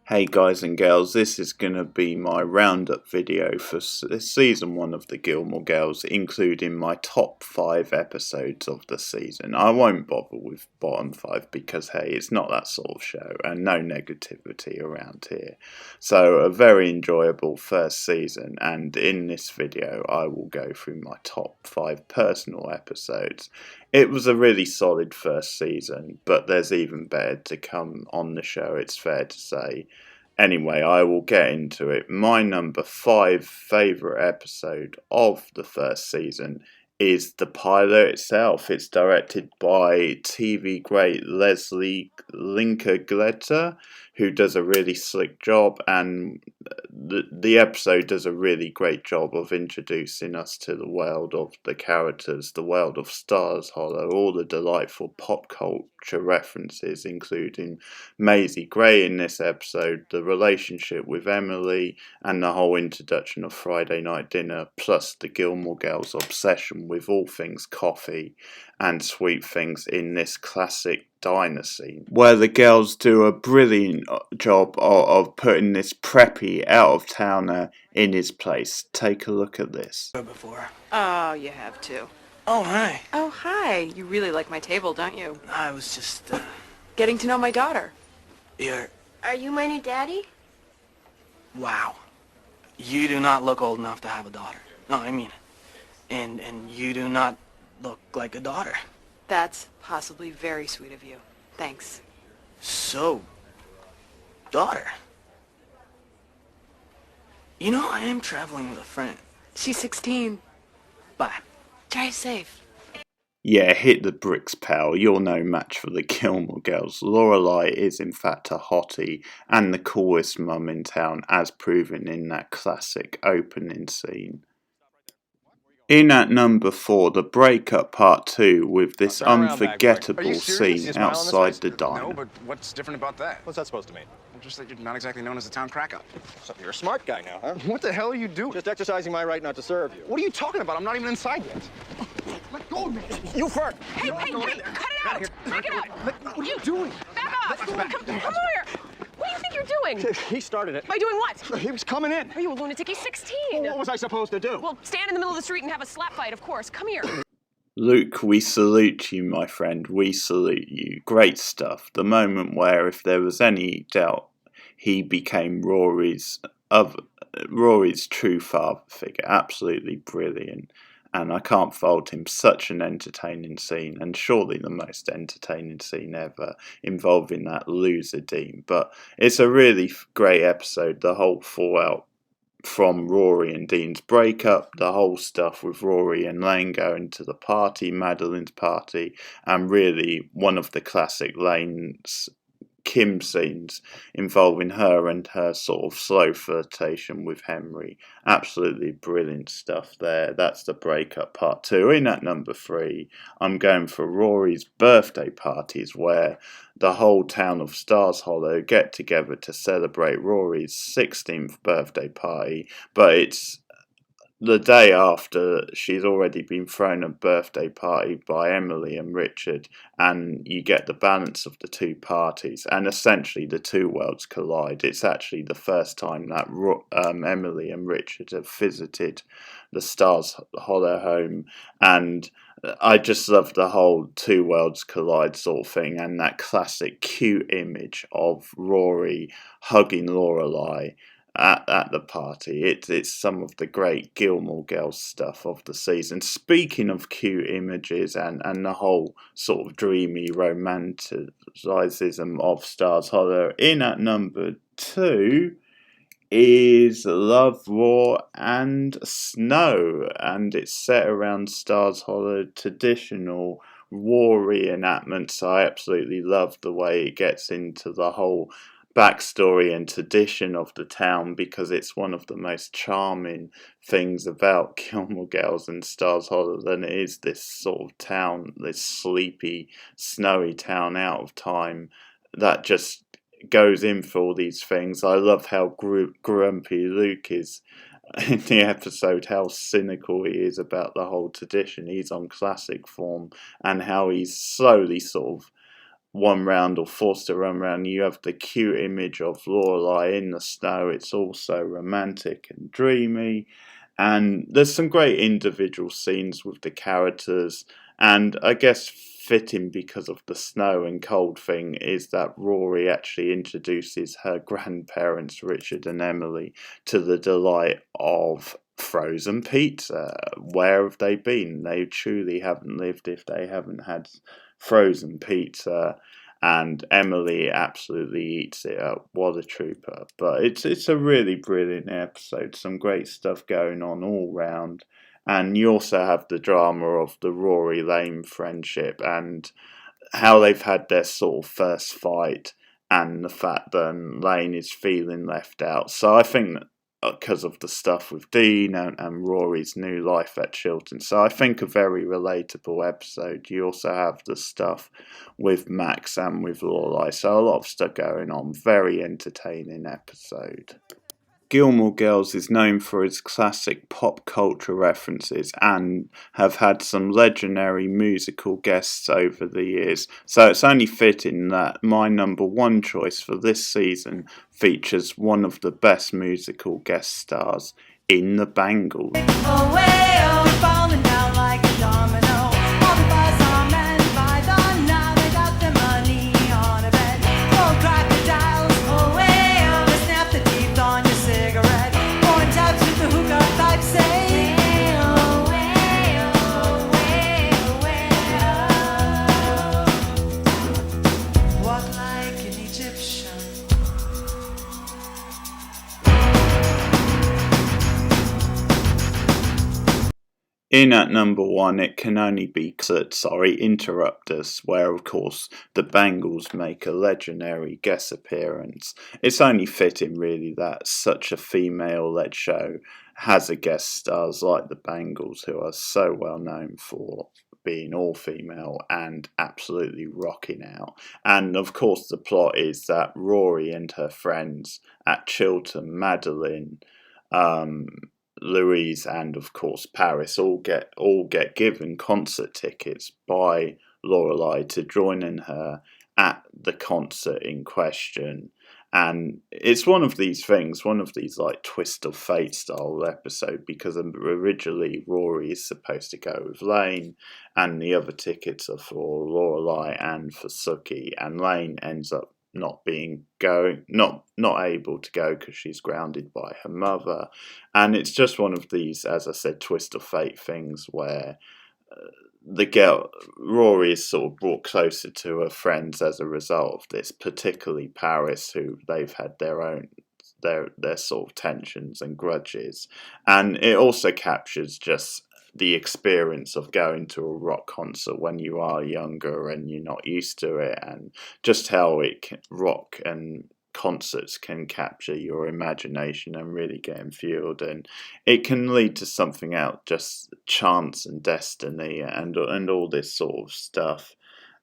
Hey guys and girls, this is going to be my roundup video for season 1 of the Gilmore Girls, including my top 5 episodes of the season. I won't bother with bottom 5 because hey, it's not that sort of show and no negativity around here. So a very enjoyable first season, and in this video I will go through my top 5 personal episodes. It was a really solid first season, but there's even better to come on the show, it's fair to say. Anyway, I will get into it. My number 5 favourite episode of the first season is the pilot itself. It's directed by TV great Leslie Linker-Gletter, who does a really slick job, and the episode does a really great job of introducing us to the world of the characters, the world of Stars Hollow, all the delightful pop culture references, including Maisie Gray in this episode, the relationship with Emily, and the whole introduction of Friday Night Dinner, plus the Gilmore Girls' obsession with all things coffee and sweet things in this classic diner scene, where the girls do a brilliant job of putting this preppy out-of-towner in his place. Take a look at this. Before. Oh, you have to. Oh, hi. Oh, hi. You really like my table, don't you? I was just, Getting to know my daughter. Are you my new daddy? Wow. You do not look old enough to have a daughter. No, I mean it. And you do not look like a daughter. That's possibly very sweet of you. Thanks. So, daughter. You know, I am traveling with a friend. She's 16. Bye. Drive safe. Yeah, hit the bricks, pal. You're no match for the Gilmore Girls. Lorelai is in fact a hottie and the coolest mum in town, as proven in that classic opening scene. In at number 4, the breakup part 2 with this unforgettable scene outside the diner. No, but what's different about that? What's that supposed to mean? Just that you're not exactly known as a town crack-up. So you're a smart guy now, huh? What the hell are you doing? Just exercising my right not to serve you. What are you talking about? I'm not even inside yet. Let go of me. You first! Hey, cut it out! Take it out! What are you doing? Back off! Come over here! What do you think you're doing? He started it. By doing what? He was coming in. Are you a lunatic? He's 16. What was I supposed to do? Well, stand in the middle of the street and have a slap fight, of course. Come here. Luke, we salute you, my friend. We salute you. Great stuff. The moment where, if there was any doubt, he became Rory's true father figure. Absolutely brilliant. And I can't fault him. Such an entertaining scene, and surely the most entertaining scene ever, involving that loser Dean. But it's a really great episode. The whole fallout from Rory and Dean's breakup, the whole stuff with Rory and Lane going to the party, Madeline's party, and really one of the classic Lane's Kim scenes involving her and her sort of slow flirtation with Henry. Absolutely brilliant stuff there. That's the breakup part 2. In at number 3, I'm going for Rory's birthday parties, where the whole town of Stars Hollow get together to celebrate Rory's 16th birthday party, but it's the day after she's already been thrown a birthday party by Emily and Richard, and you get the balance of the two parties, and essentially the two worlds collide. It's actually the first time that Emily and Richard have visited the Stars Hollow home, and I just love the whole two worlds collide sort of thing, and that classic cute image of Rory hugging Lorelai at the party. It's some of the great Gilmore Girls stuff of the season. Speaking of cute images and the whole sort of dreamy romanticism of Stars Hollow, in at number 2 is Love, War and Snow, and it's set around Stars Hollow traditional war reenactments. I absolutely love the way it gets into the whole backstory and tradition of the town, because it's one of the most charming things about Gilmore Girls and Stars Hollow than it is this sort of town, this sleepy, snowy town out of time that just goes in for all these things. I love how grumpy Luke is in the episode, how cynical he is about the whole tradition. He's on classic form, and how he's slowly sort of one round or forced to run round. You have the cute image of Lorelai in the snow. It's also romantic and dreamy. And there's some great individual scenes with the characters. And I guess fitting because of the snow and cold thing is that Rory actually introduces her grandparents, Richard and Emily, to the delight of frozen pizza. Where have they been? They truly haven't lived if they haven't had frozen pizza. And Emily absolutely eats it up. What a trooper. But it's a really brilliant episode. Some great stuff going on all round. And you also have the drama of the Rory Lane friendship and how they've had their sort of first fight, and the fact that Lane is feeling left out. So I think that because of the stuff with Dean and Rory's new life at Chilton. So I think a very relatable episode. You also have the stuff with Max and with Lorelai. So a lot of stuff going on. Very entertaining episode. Gilmore Girls is known for its classic pop culture references and have had some legendary musical guests over the years, so it's only fitting that my number one choice for this season features one of the best musical guest stars in the Bangles. In at number one, it can only be Interrupt Us, where of course the Bangles make a legendary guest appearance. It's only fitting really that such a female-led show has a guest stars like the Bangles, who are so well known for being all female and absolutely rocking out. And of course the plot is that Rory and her friends at Chilton, Madeline, Louise and of course Paris all get given concert tickets by Lorelai to join her at the concert in question. And it's one of these things, one of these like twist of fate style episode, because originally Rory is supposed to go with Lane and the other tickets are for Lorelai and for Sookie, and Lane ends up not able to go because she's grounded by her mother. And it's just one of these, as I said, twist of fate things where the girl Rory is sort of brought closer to her friends as a result of this, particularly Paris, who they've had their sort of tensions and grudges. And it also captures just the experience of going to a rock concert when you are younger and you're not used to it, and just how rock and concerts can capture your imagination and really get them fueled, and it can lead to something else, just chance and destiny and all this sort of stuff.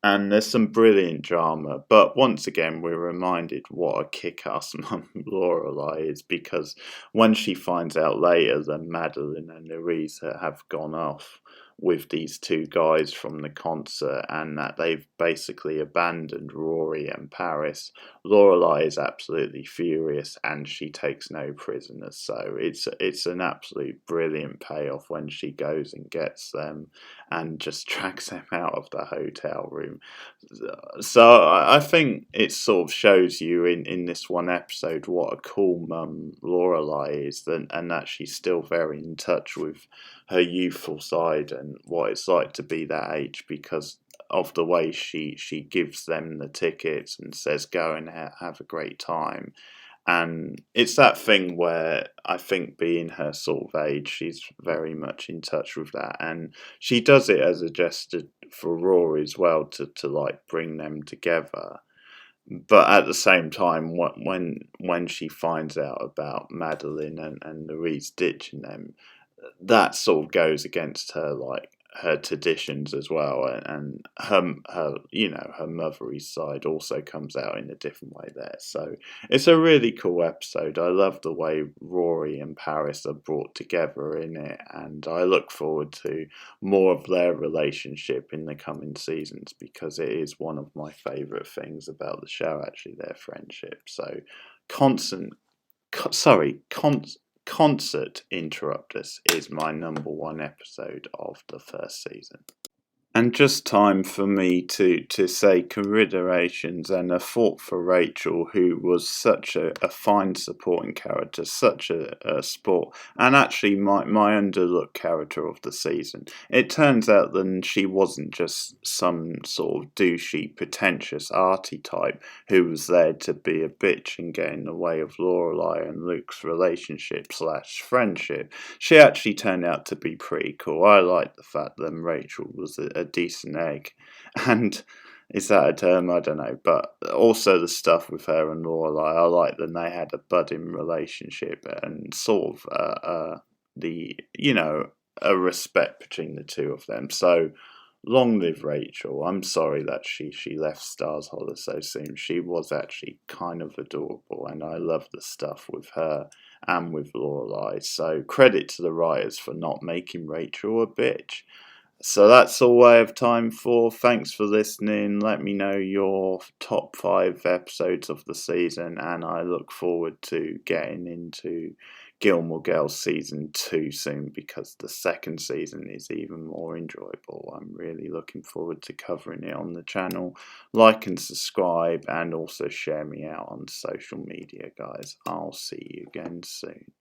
And there's some brilliant drama, but once again we're reminded what a kick-ass mum Lorelai is, because when she finds out later that Madeline and Louise have gone off with these two guys from the concert and that they've basically abandoned Rory and Paris, Lorelai is absolutely furious and she takes no prisoners. So it's an absolute brilliant payoff when she goes and gets them and just drags them out of the hotel room. So I think it sort of shows you in this one episode what a cool mum Lorelai is, and that she's still very in touch with her youthful side and what it's like to be that age, because of the way she gives them the tickets and says go and have a great time. And it's that thing where I think being her sort of age, she's very much in touch with that. And she does it as a gesture for Rory as well to like bring them together. But at the same time, when she finds out about Madeline and Louise ditching them, that sort of goes against her like her traditions as well, and her her mothery side also comes out in a different way there. So it's a really cool episode. I love the way Rory and Paris are brought together in it, and I look forward to more of their relationship in the coming seasons, because it is one of my favourite things about the show, actually, their friendship. So Concert Interruptus is my number one episode of the first season. And just time for me to say congratulations and a thought for Rachel, who was such a fine supporting character, such a sport, and actually my underlooked character of the season. It turns out that she wasn't just some sort of douchey, pretentious, arty type who was there to be a bitch and get in the way of Lorelai and Luke's relationship / friendship. She actually turned out to be pretty cool. I like the fact that Rachel was a decent egg, and is that a term? I don't know, but also the stuff with her and Lorelai, I like that they had a budding relationship and sort of a respect between the two of them. So long live Rachel. I'm sorry that she left Stars Hollow so soon. She was actually kind of adorable, and I love the stuff with her and with Lorelai. So credit to the writers for not making Rachel a bitch. So that's all I have time for. Thanks for listening. Let me know your top 5 episodes of the season, and I look forward to getting into Gilmore Girls Season 2 soon, because the second season is even more enjoyable. I'm really looking forward to covering it on the channel. Like and subscribe, and also share me out on social media, guys. I'll see you again soon.